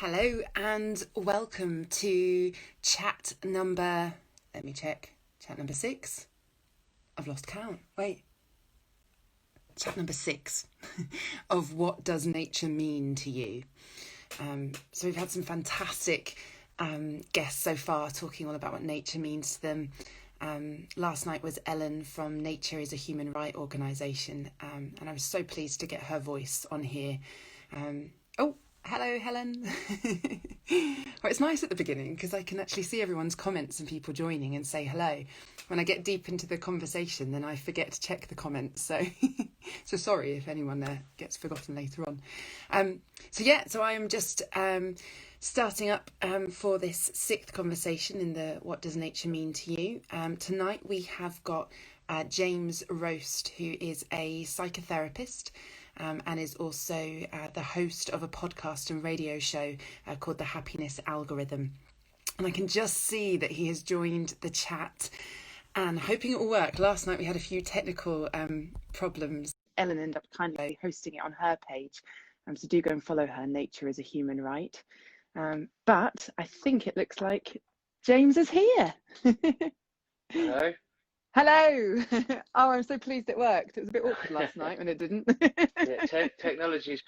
Hello and welcome to chat number, let me check, chat number 6. I've lost count. Wait. Chat number 6 of what does nature mean to you? So we've had some fantastic guests so far talking all about what nature means to them. Last night was Ellen from Nature is a Human Right organisation, and I was so pleased to get her voice on here. Hello, Helen. Well, it's nice at the beginning because I can actually see everyone's comments and people joining and say hello. When I get deep into the conversation, then I forget to check the comments. So, so sorry if anyone gets forgotten later on. So I am just starting up for this 6th conversation in the What Does Nature Mean to You? Tonight we have got James Roast, who is a psychotherapist. And is also the host of a podcast and radio show called The Happiness Algorithm. And I can just see that he has joined the chat and hoping it will work. Last night we had a few technical problems. Ellen ended up kindly hosting it on her page. So do go and follow her, Nature is a Human Right. But I think it looks like James is here. Hello. Hello. Oh, I'm so pleased it worked. It was a bit awkward last night when it didn't. Yeah, technology's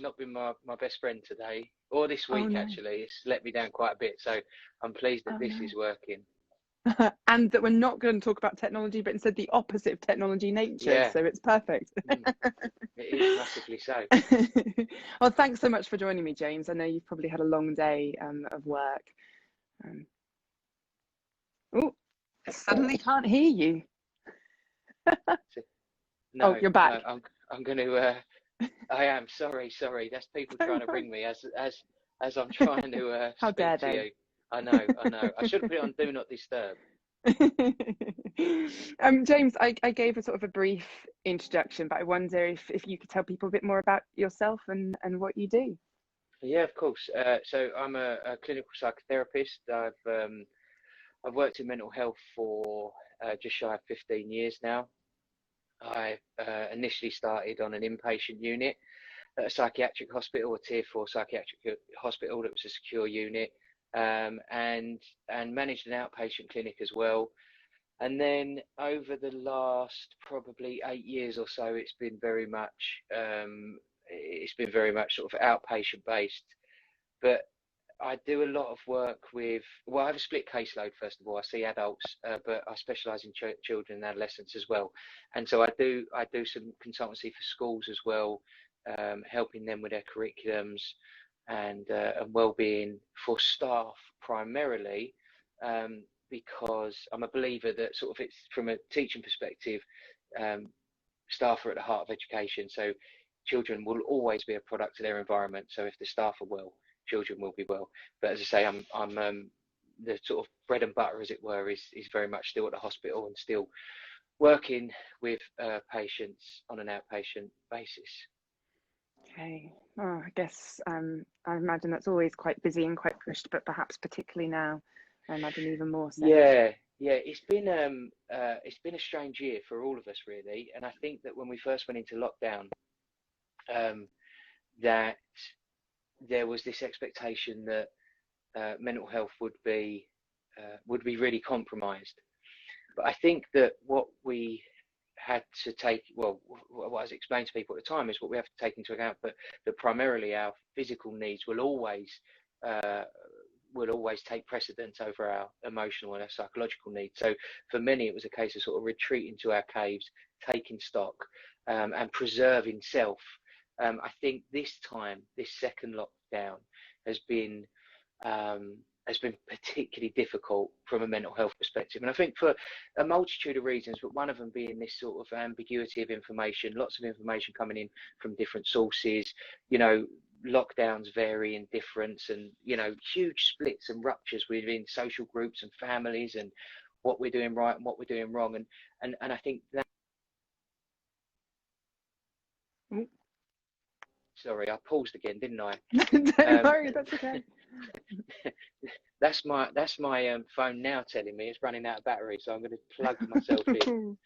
not been my best friend today or this week. No. Actually, it's let me down quite a bit. So I'm pleased that this is working. And that we're not going to talk about technology, but instead the opposite of technology, nature. Yeah. So it's perfect. It is massively so. Well, thanks so much for joining me, James. I know you've probably had a long day of work. I suddenly can't hear you. No, you're back. No, I'm going to. I am sorry. That's people trying to ring me as I'm trying to. How speak dare to they? you. I know. I should have put it on Do Not Disturb. James, I gave a sort of a brief introduction, but I wonder if you could tell people a bit more about yourself and what you do. Yeah, of course. So I'm a clinical psychotherapist. I've worked in mental health for just shy of 15 years now. I initially started on an inpatient unit at a psychiatric hospital, a tier 4 psychiatric hospital that was a secure unit, and managed an outpatient clinic as well. And then over the last probably 8 years or so, it's been very much sort of outpatient based. But I do a lot of work with, I have a split caseload, first of all. I see adults, but I specialise in children and adolescents as well. And so I do some consultancy for schools as well, helping them with their curriculums and well-being for staff primarily, because I'm a believer that sort of it's from a teaching perspective, staff are at the heart of education. So children will always be a product of their environment. So if the staff are well, children will be well. But as I say, I'm the sort of bread and butter, as it were, is very much still at the hospital and still working with patients on an outpatient basis. Okay. Oh, I guess I imagine that's always quite busy and quite pushed, but perhaps particularly now, I imagine even more so. Yeah. It's been a strange year for all of us, really. And I think that when we first went into lockdown, that there was this expectation that mental health would be really compromised. But I think that what we had to take, what I was explaining to people at the time, is what we have to take into account, but that primarily our physical needs will always take precedence over our emotional and our psychological needs. So for many, it was a case of sort of retreating to our caves, taking stock, and preserving self. I think this time, this second lockdown has been particularly difficult from a mental health perspective. And I think for a multitude of reasons, but one of them being this sort of ambiguity of information, lots of information coming in from different sources, lockdowns vary in difference, and, huge splits and ruptures within social groups and families, and what we're doing right and what we're doing wrong. And I think that... Sorry, I paused again, didn't I? Don't worry, that's okay. That's my phone now telling me it's running out of battery, so I'm going to plug myself in.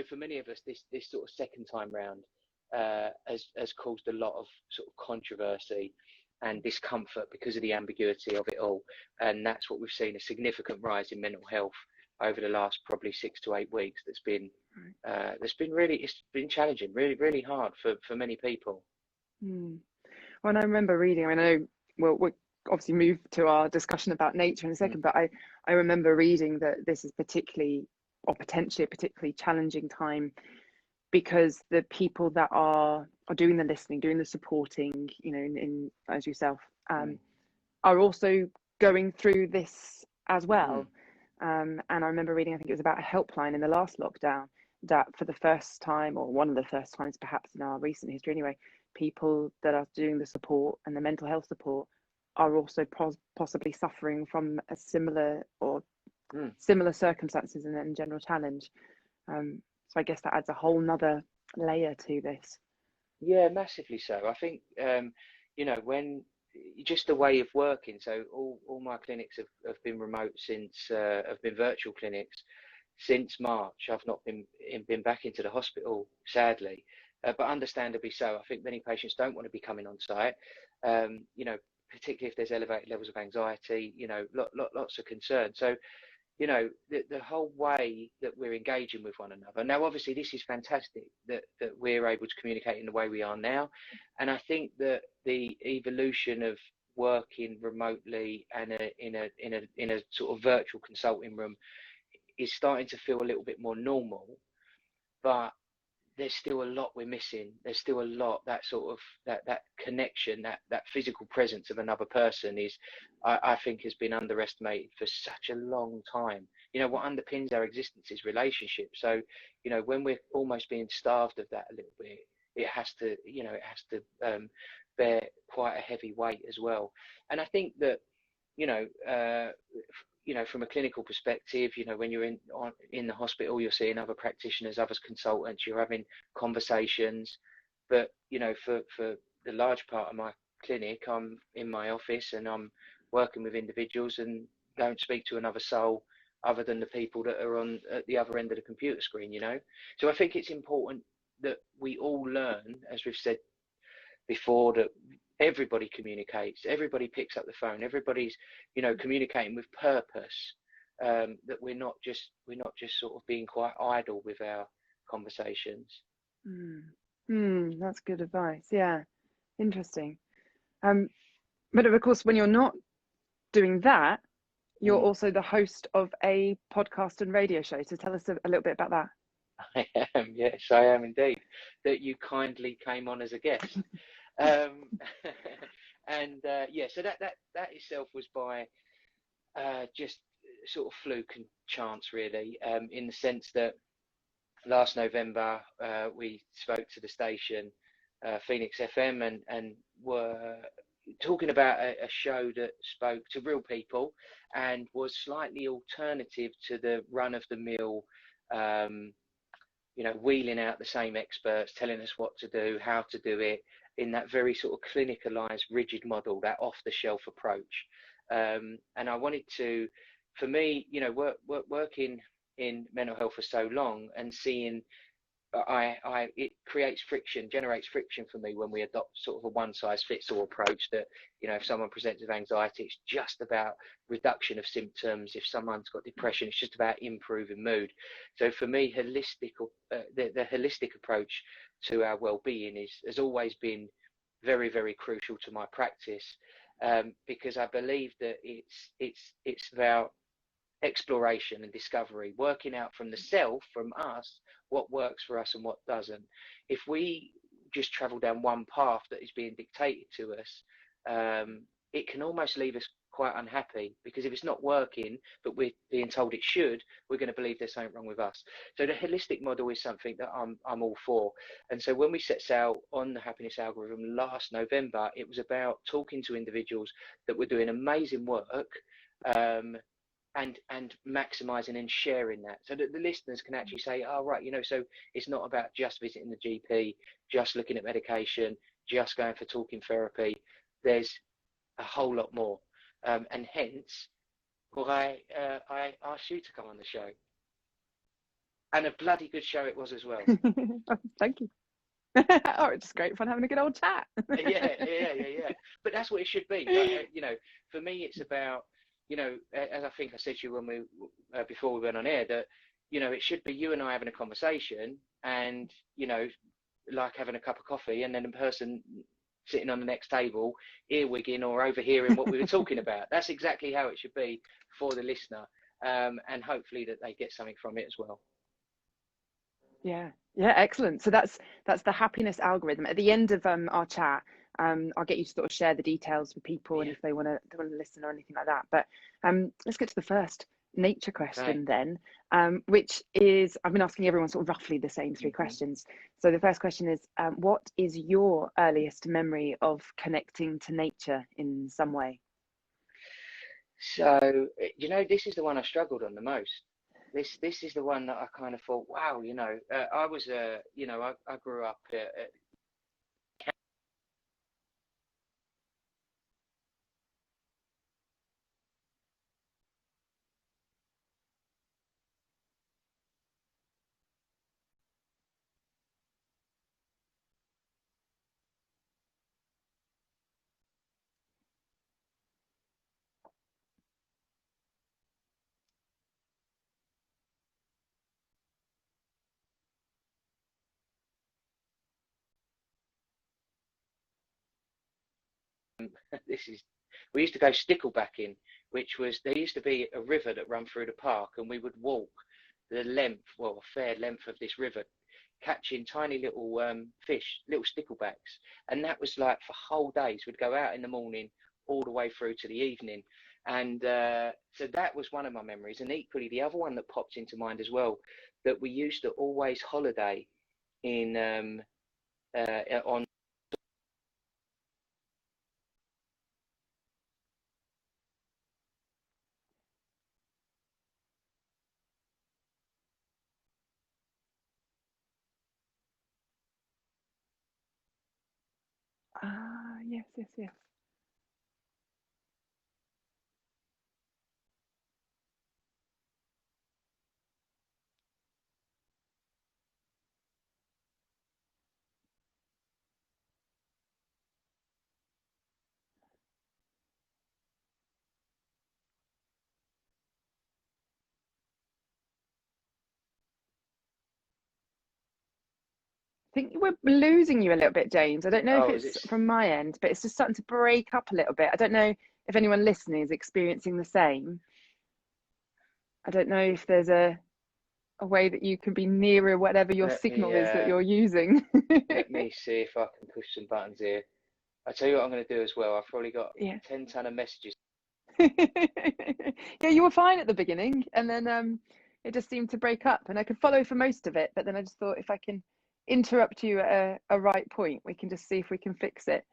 For many of us, this sort of second time round has caused a lot of sort of controversy and discomfort because of the ambiguity of it all. And that's what we've seen, a significant rise in mental health over the last probably 6 to 8 weeks. It's been challenging, really hard for many people. When I remember reading, I know we'll obviously move to our discussion about nature in a second, but I remember reading that this is potentially a particularly challenging time because the people that are doing the listening, doing the supporting, in as yourself, are also going through this as well. And I remember reading, I think it was about a helpline in the last lockdown, that for the first time, or one of the first times perhaps in our recent history anyway, people that are doing the support and the mental health support are also possibly suffering from a similar circumstances and general challenge. So I guess that adds a whole nother layer to this. Yeah, massively so. I think, when just the way of working. So all my clinics have been remote have been virtual clinics since March. I've not been back into the hospital, sadly, but understandably so. I think many patients don't want to be coming on site, particularly if there's elevated levels of anxiety, lots of concern. So, the whole way that we're engaging with one another. Now, obviously, this is fantastic that we're able to communicate in the way we are now. And I think that the evolution of working remotely and in a sort of virtual consulting room is starting to feel a little bit more normal, but there's still a lot we're missing. There's still a lot, that sort of that connection, that physical presence of another person is, I think, has been underestimated for such a long time. What underpins our existence is relationship. So, when we're almost being starved of that a little bit, it has to bear quite a heavy weight as well. And I think that, from a clinical perspective, when you're in the hospital, you're seeing other practitioners, other consultants, you're having conversations. But, for the large part of my clinic, I'm in my office and I'm working with individuals and don't speak to another soul other than the people that are at the other end of the computer screen, So I think it's important that we all learn, as we've said before, that everybody communicates, everybody picks up the phone, everybody's communicating with purpose, that we're not just sort of being quite idle with our conversations. That's good advice. Yeah, interesting. But of course, when you're not doing that, you're also the host of a podcast and radio show, so tell us a little bit about that. I am, yes, I am indeed, that you kindly came on as a guest. So that itself was by just sort of fluke and chance, really, in the sense that last November we spoke to the station Phoenix FM and were talking about a show that spoke to real people and was slightly alternative to the run-of-the-mill wheeling out the same experts, telling us what to do, how to do it, in that very sort of clinicalized, rigid model, that off-the-shelf approach. And I wanted to, for me, working in mental health for so long and seeing, it generates friction for me when we adopt sort of a one-size-fits-all approach that, if someone presents with anxiety, it's just about reduction of symptoms. If someone's got depression, it's just about improving mood. So for me, the holistic approach to our well-being has always been very, very crucial to my practice, because I believe that it's about exploration and discovery, working out from the self, from us, what works for us and what doesn't. If we just travel down one path that is being dictated to us, it can almost leave us quite unhappy, because if it's not working but we're being told it should, we're going to believe there's something wrong with us. So the holistic model is something that I'm all for. And so when we set out on the happiness algorithm last November, it was about talking to individuals that were doing amazing work, and maximizing and sharing that, so that the listeners can actually say, oh, right, so it's not about just visiting the GP, just looking at medication, just going for talking therapy. There's a whole lot more. And hence, I asked you to come on the show. And a bloody good show it was as well. Thank you. Oh, it's just great fun having a good old chat. Yeah. But that's what it should be. Like, you know, for me, it's about, you know, as I think I said to you when we before we went on air, that, you know, it should be you and I having a conversation, and, you know, like having a cup of coffee, and then the person sitting on the next table earwigging or overhearing what we were talking about. That's exactly how it should be for the listener, and hopefully that they get something from it as well. Yeah, excellent. So that's the happiness algorithm. At the end of our chat, I'll get you to sort of share the details with people, and if they want to listen or anything like that. But let's get to the first nature question then, which is, I've been asking everyone sort of roughly the same three questions. So the first question is, what is your earliest memory of connecting to nature in some way? So, you know, this is the one I struggled on the most. This is the one that I kind of thought, wow, you know, I was, you know, I grew up this is, we used to go sticklebacking, which was, there used to be a river that ran through the park, and we would walk the length, well, a fair length of this river, catching tiny little fish, little sticklebacks. And that was like for whole days. We'd go out in the morning all the way through to the evening. And so that was one of my memories. And equally, the other one that popped into mind as well, that we used to always holiday in on. Ah, yes. I think we're losing you a little bit, James. I don't know if Oh, is it's it? from my end, but it's just starting to break up a little bit. I don't know if anyone listening is experiencing the same. I don't know if there's a way that you can be nearer whatever your signal is that you're using. Let me see if I can push some buttons here. I tell you what I'm going to do as well. I've probably got Yeah. 10 ton of messages. Yeah, you were fine at the beginning, and then it just seemed to break up, and I could follow for most of it, but then I just thought if I can interrupt you at a right point, we can just see if we can fix it.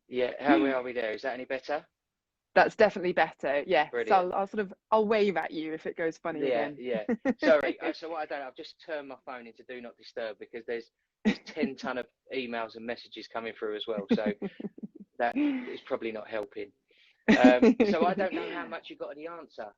Yeah, how are we there? Is that any better? That's definitely better. Yes. Brilliant. I'll wave at you if it goes funny again. Yeah. Sorry. So what I've just turned my phone into do not disturb, because there's 10 ton of emails and messages coming through as well. So that is probably not helping. So I don't know how much you got of the answer.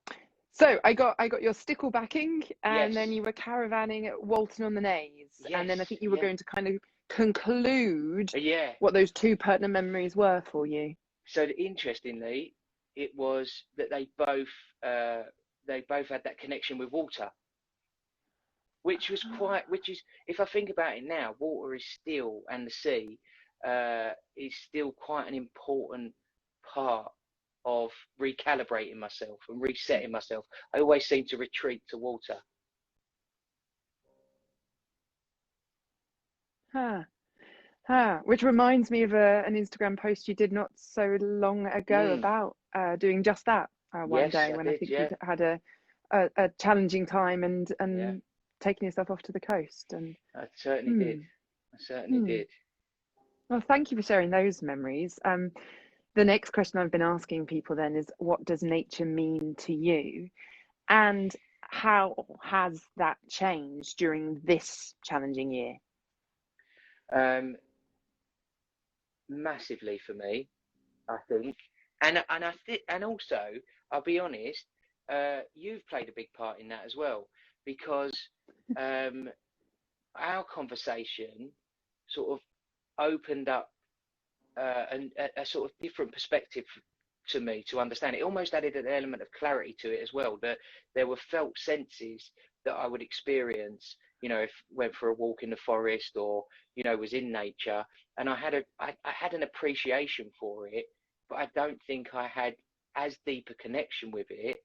So I got your sticklebacking, and Yes. then you were caravanning at Walton on the Naze, Yes. and then I think you were going to kind of conclude Yeah. what those two pertinent memories were for you. So interestingly, it was that they both had that connection with water, which is, if I think about it now, water is still, and the sea is still quite an important part of recalibrating myself and resetting myself. I always seem to retreat to water. Which reminds me of an Instagram post you did not so long ago about doing just that one day, when I think you'd had a challenging time and taking yourself off to the coast. And I certainly did. Well, thank you for sharing those memories. The next question I've been asking people then is, what does nature mean to you? And how has that changed during this challenging year? Massively for me, I think, and also, I'll be honest, you've played a big part in that as well, because our conversation sort of opened up a sort of different perspective to me to understand. It almost added an element of clarity to it as well, that there were felt senses that I would experience, you know, if went for a walk in the forest, or, you know, was in nature, and I had an appreciation for it, but I don't think I had as deep a connection with it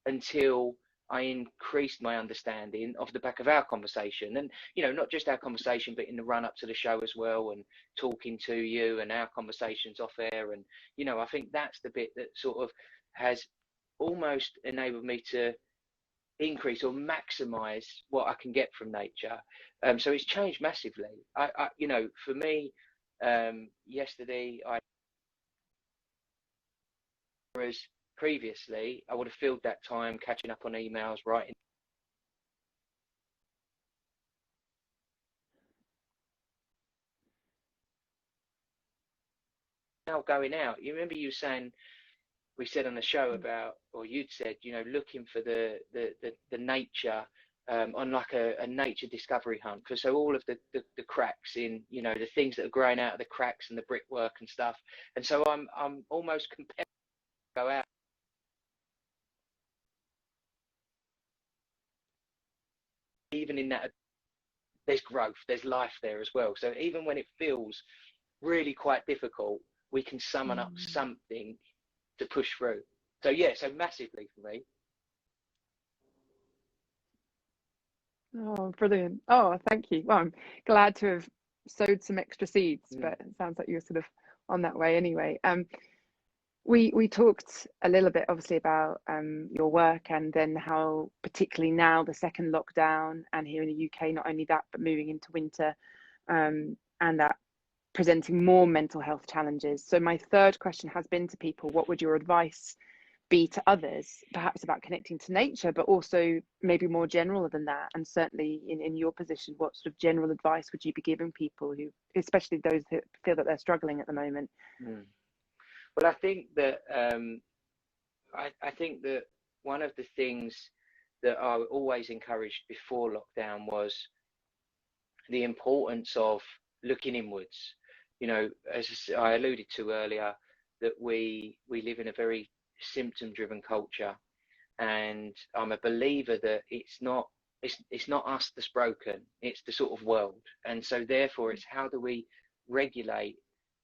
until I increased my understanding off the back of our conversation. And, you know, not just our conversation, but in the run up to the show as well, and talking to you and our conversations off air. And, you know, I think that's the bit that sort of has almost enabled me to increase or maximize what I can get from nature. So it's changed massively. You know, for me, yesterday, whereas previously I would have filled that time catching up on emails, writing. Now going out, you remember you saying, we said on the show about, or you'd said, you know, looking for the nature, on like a nature discovery hunt. Because so all of the cracks in, you know, the things that are growing out of the cracks and the brickwork and stuff. And so I'm almost compelled to go out. Even in that, there's growth, there's life there as well. So even when it feels really quite difficult, we can summon up something to push through. So yeah, so massively for me. Oh, brilliant. Oh, thank you. Well, I'm glad to have sowed some extra seeds, but it sounds like you're sort of on that way anyway. We talked a little bit obviously about your work, and then how particularly now the second lockdown, and here in the UK, not only that, but moving into winter, and that presenting more mental health challenges. So my third question has been to people, what would your advice be to others, perhaps about connecting to nature, but also maybe more general than that? And certainly in your position, what sort of general advice would you be giving people who, especially those who feel that they're struggling at the moment? Well, I think that I think that one of the things that I always encouraged before lockdown was the importance of looking inwards. You know, as I alluded to earlier, that we live in a very symptom-driven culture, and I'm a believer that it's not us that's broken, it's the sort of world. And so therefore it's how do we regulate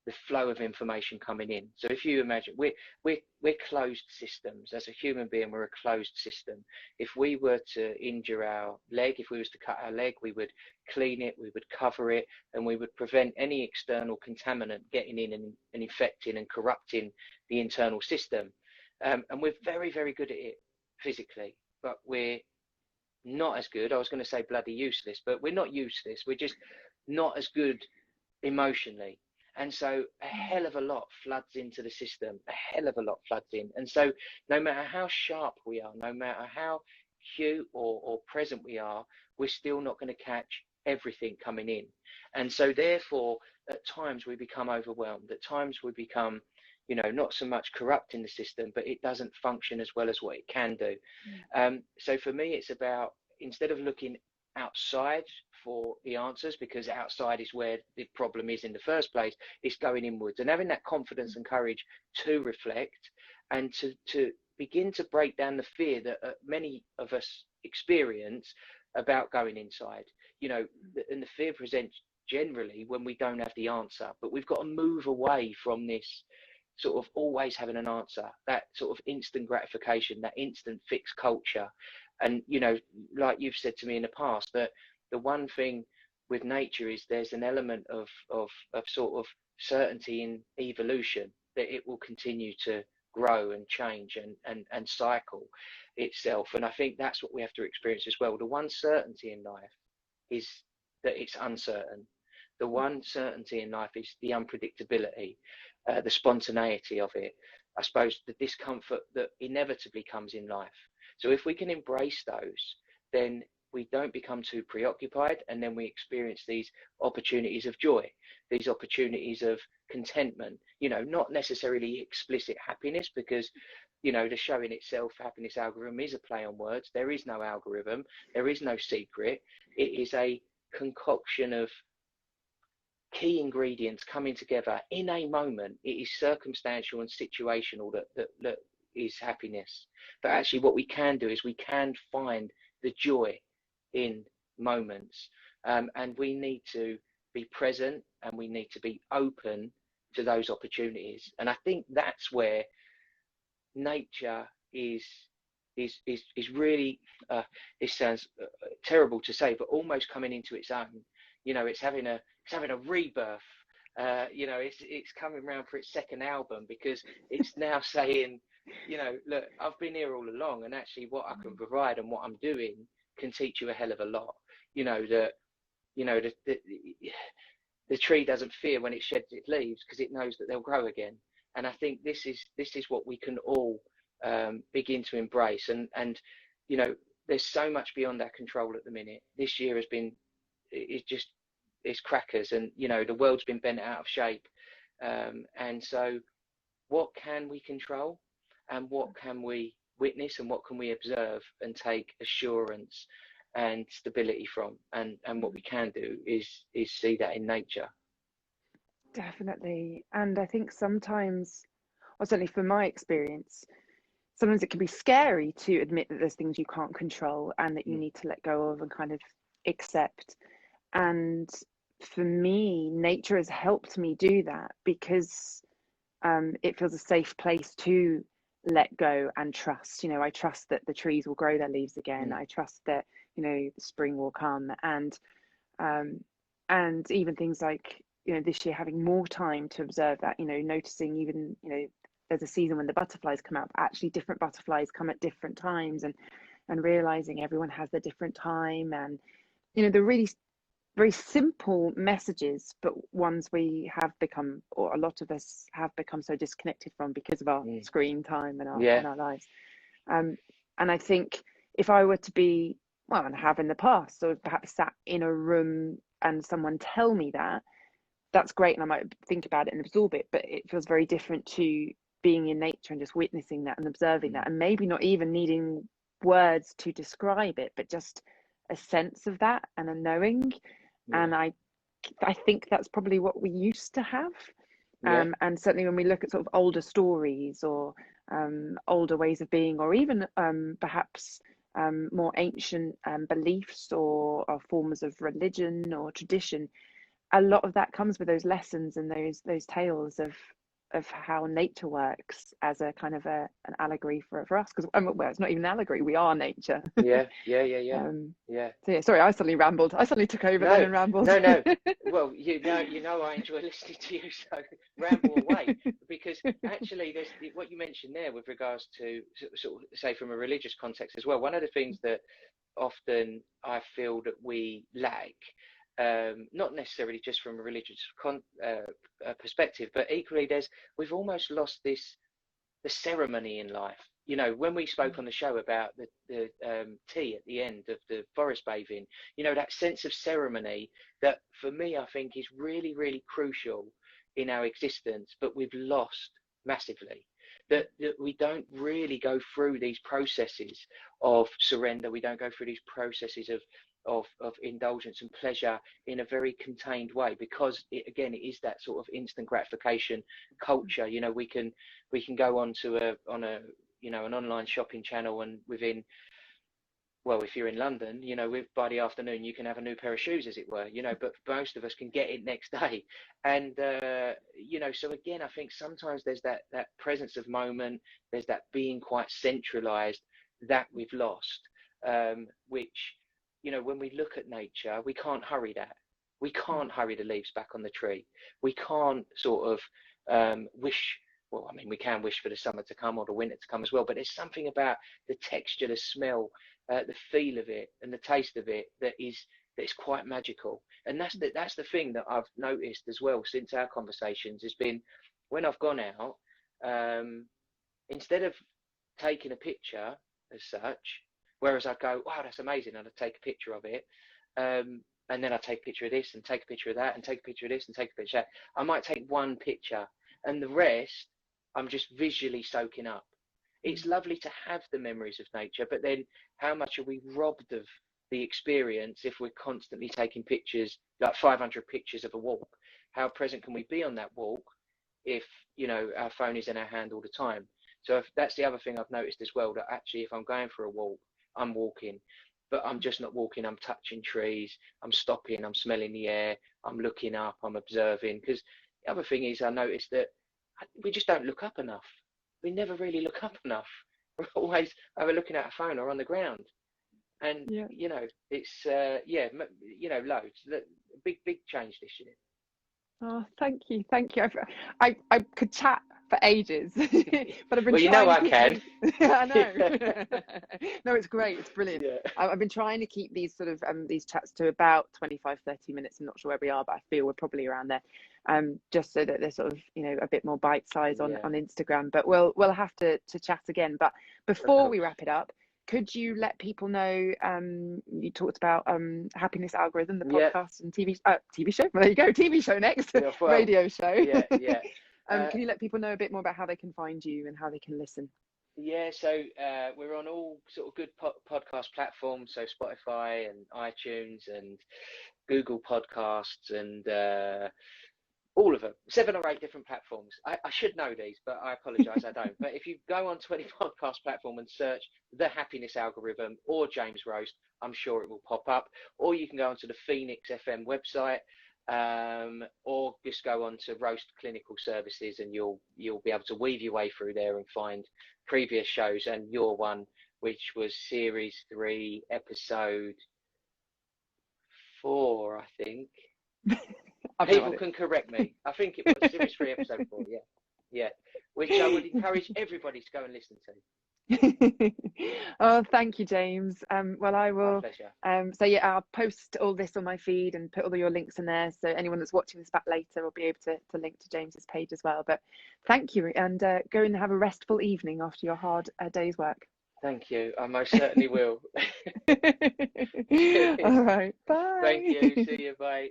the flow of information coming in. So if you imagine, we're closed systems. As a human being, we're a closed system. If we were to injure our leg, if we was to cut our leg, we would clean it, we would cover it, and we would prevent any external contaminant getting in and infecting and corrupting the internal system. And we're very, very good at it physically, but we're not as good. I was going to say bloody useless, but we're not useless. We're just not as good emotionally. And so a hell of a lot floods into the system, a hell of a lot floods in. And so no matter how sharp we are, no matter how cute or present we are, we're still not going to catch everything coming in. And so therefore, at times we become overwhelmed. At times we become, you know, not so much corrupting the system, but it doesn't function as well as what it can do. So for me, it's about, instead of looking outside for the answers, because outside is where the problem is in the first place, it's going inwards and having that confidence and courage to reflect and to begin to break down the fear that many of us experience about going inside. You know, and the fear presents generally when we don't have the answer, but we've got to move away from this sort of always having an answer, that sort of instant gratification, that instant fix culture. And, you know, like you've said to me in the past, that the one thing with nature is there's an element of sort of certainty in evolution, that it will continue to grow and change and cycle itself. And I think that's what we have to experience as well. The one certainty in life is that it's uncertain. The one certainty in life is the unpredictability, the spontaneity of it. I suppose the discomfort that inevitably comes in life. So if we can embrace those, then we don't become too preoccupied, and then we experience these opportunities of joy, these opportunities of contentment, you know, not necessarily explicit happiness, because, you know, the show in itself, happiness algorithm, is a play on words. There is no algorithm, there is no secret. It is a concoction of key ingredients coming together in a moment. It is circumstantial and situational that is happiness. But actually what we can do is we can find the joy in moments, and we need to be present, and we need to be open to those opportunities. And I think that's where nature is really, it sounds terrible to say, but almost coming into its own. You know, it's having a rebirth. You know, it's coming around for its second album, because it's now saying, you know, look, I've been here all along, and actually what I can provide and what I'm doing can teach you a hell of a lot. You know, that, you know, the tree doesn't fear when it sheds its leaves, because it knows that they'll grow again. And I think this is what we can all begin to embrace. And you know, there's so much beyond our control at the minute. This year has been, it's crackers, and you know, the world's been bent out of shape. And so what can we control, and what can we witness, and what can we observe and take assurance and stability from? And what we can do is see that in nature. Definitely. And I think sometimes, or certainly from my experience, sometimes it can be scary to admit that there's things you can't control and that you need to let go of and kind of accept. And for me, nature has helped me do that, because it feels a safe place to let go and trust. You know, I trust that the trees will grow their leaves again. I trust that, you know, spring will come. And even things like, you know, this year having more time to observe that, you know, noticing even, you know, there's a season when the butterflies come out, but actually different butterflies come at different times, and realizing everyone has their different time. And you know, the really very simple messages, but ones we have become, or a lot of us have become, so disconnected from because of our screen time and our lives. And I think if I were to be, well, and have in the past, or perhaps sat in a room and someone tell me that, that's great, and I might think about it and absorb it, but it feels very different to being in nature and just witnessing that and observing that, and maybe not even needing words to describe it, but just a sense of that and a knowing. And I think that's probably what we used to have. And certainly when we look at sort of older stories, or older ways of being, or even perhaps more ancient beliefs, or forms of religion or tradition, a lot of that comes with those lessons and those tales of how nature works as a kind of an allegory for us, because well, it's not even an allegory, we are nature. So sorry, I suddenly rambled. I suddenly took over then and rambled. No. Well, you know I enjoy listening to you, so ramble away. Because actually there's what you mentioned there with regards to sort of, say, from a religious context as well. One of the things that often I feel that we lack, not necessarily just from a religious perspective, but equally we've almost lost the ceremony in life. You know, when we spoke on the show about the tea at the end of the forest bathing, you know, that sense of ceremony that for me I think is really, really crucial in our existence, but we've lost massively. That we don't really go through these processes of surrender. We don't go through these processes of indulgence and pleasure in a very contained way, because it is that sort of instant gratification culture. You know, we can go on a you know, an online shopping channel, and within, well, if you're in London, you know, by the afternoon you can have a new pair of shoes, as it were, you know, but most of us can get it next day. And you know, so again, I think sometimes there's that presence of moment, there's that being quite centralized that we've lost, which, you know, when we look at nature, we can't hurry that. We can't hurry the leaves back on the tree. We can't sort of wish, well, I mean, we can wish for the summer to come or the winter to come as well, but there's something about the texture, the smell, the feel of it and the taste of it that is quite magical. And that's the thing that I've noticed as well since our conversations has been, when I've gone out, instead of taking a picture as such, whereas I'd go, wow, that's amazing, and I'd take a picture of it, and then I'd take a picture of this and take a picture of that and take a picture of this and take a picture of that. I might take one picture, and the rest I'm just visually soaking up. It's lovely to have the memories of nature, but then how much are we robbed of the experience if we're constantly taking pictures, like 500 pictures of a walk? How present can we be on that walk if, you know, our phone is in our hand all the time? So if that's the other thing I've noticed as well, that actually if I'm going for a walk, I'm walking, but I'm just not walking, I'm touching trees, I'm stopping, I'm smelling the air, I'm looking up, I'm observing. Because the other thing is, I noticed that we just don't look up enough. We never really look up enough. We're always either looking at a phone or on the ground. And, Yeah. you know, it's, you know, loads. Big change this year. Oh, thank you, thank you. I could chat for ages, but I've been Well, you know trying to I keep can. these. I know. No, it's great, it's brilliant. Yeah. I've been trying to keep these sort of these chats to about 25-30 minutes. I'm not sure where we are, but I feel we're probably around there. Just so that they're sort of, you know, a bit more bite size on Instagram. But we'll have to chat again. But before we wrap it up, could you let people know, you talked about Happiness Algorithm, the podcast and TV show? Well, there you go, TV show next, radio show. Yeah. Can you let people know a bit more about how they can find you and how they can listen? Yeah, so we're on all sort of good podcast platforms, so Spotify and iTunes and Google Podcasts and all of them, 7 or 8 different platforms. I should know these, but I apologise, I don't. But if you go onto any podcast platform and search The Happiness Algorithm or James Roast, I'm sure it will pop up. Or you can go onto the Phoenix FM website, or just go on to Roast Clinical Services, and you'll be able to weave your way through there and find previous shows and your one, which was series 3, episode 4, I think. People can correct me. I think it was series 3, episode 4. Yeah. Which I would encourage everybody to go and listen to. Oh, thank you, James. Well, I will. My pleasure. So yeah, I'll post all this on my feed and put all your links in there, so anyone that's watching this back later will be able to link to James's page as well. But thank you, and go and have a restful evening after your hard day's work. Thank you. I most certainly will. All right. Bye. Thank you. See you. Bye.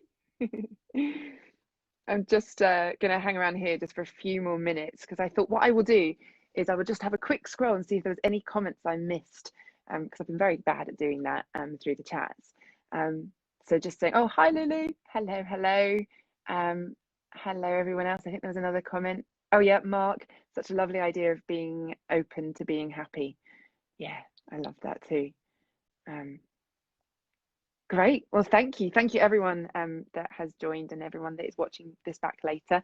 I'm just going to hang around here just for a few more minutes, because I thought what I will do is I will just have a quick scroll and see if there was any comments I missed, because I've been very bad at doing that through the chats. So just saying, oh, hi Lulu, hello, hello everyone else. I think there was another comment. Oh yeah, Mark, such a lovely idea of being open to being happy. Yeah, I love that too. Great. Well, thank you everyone that has joined and everyone that is watching this back later.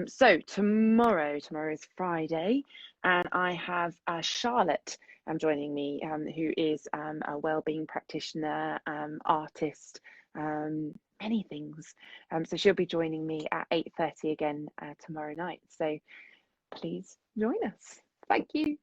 So tomorrow is Friday, and I have Charlotte joining me, who is a wellbeing practitioner, artist, many things. So she'll be joining me at 8:30 again tomorrow night. So please join us. Thank you.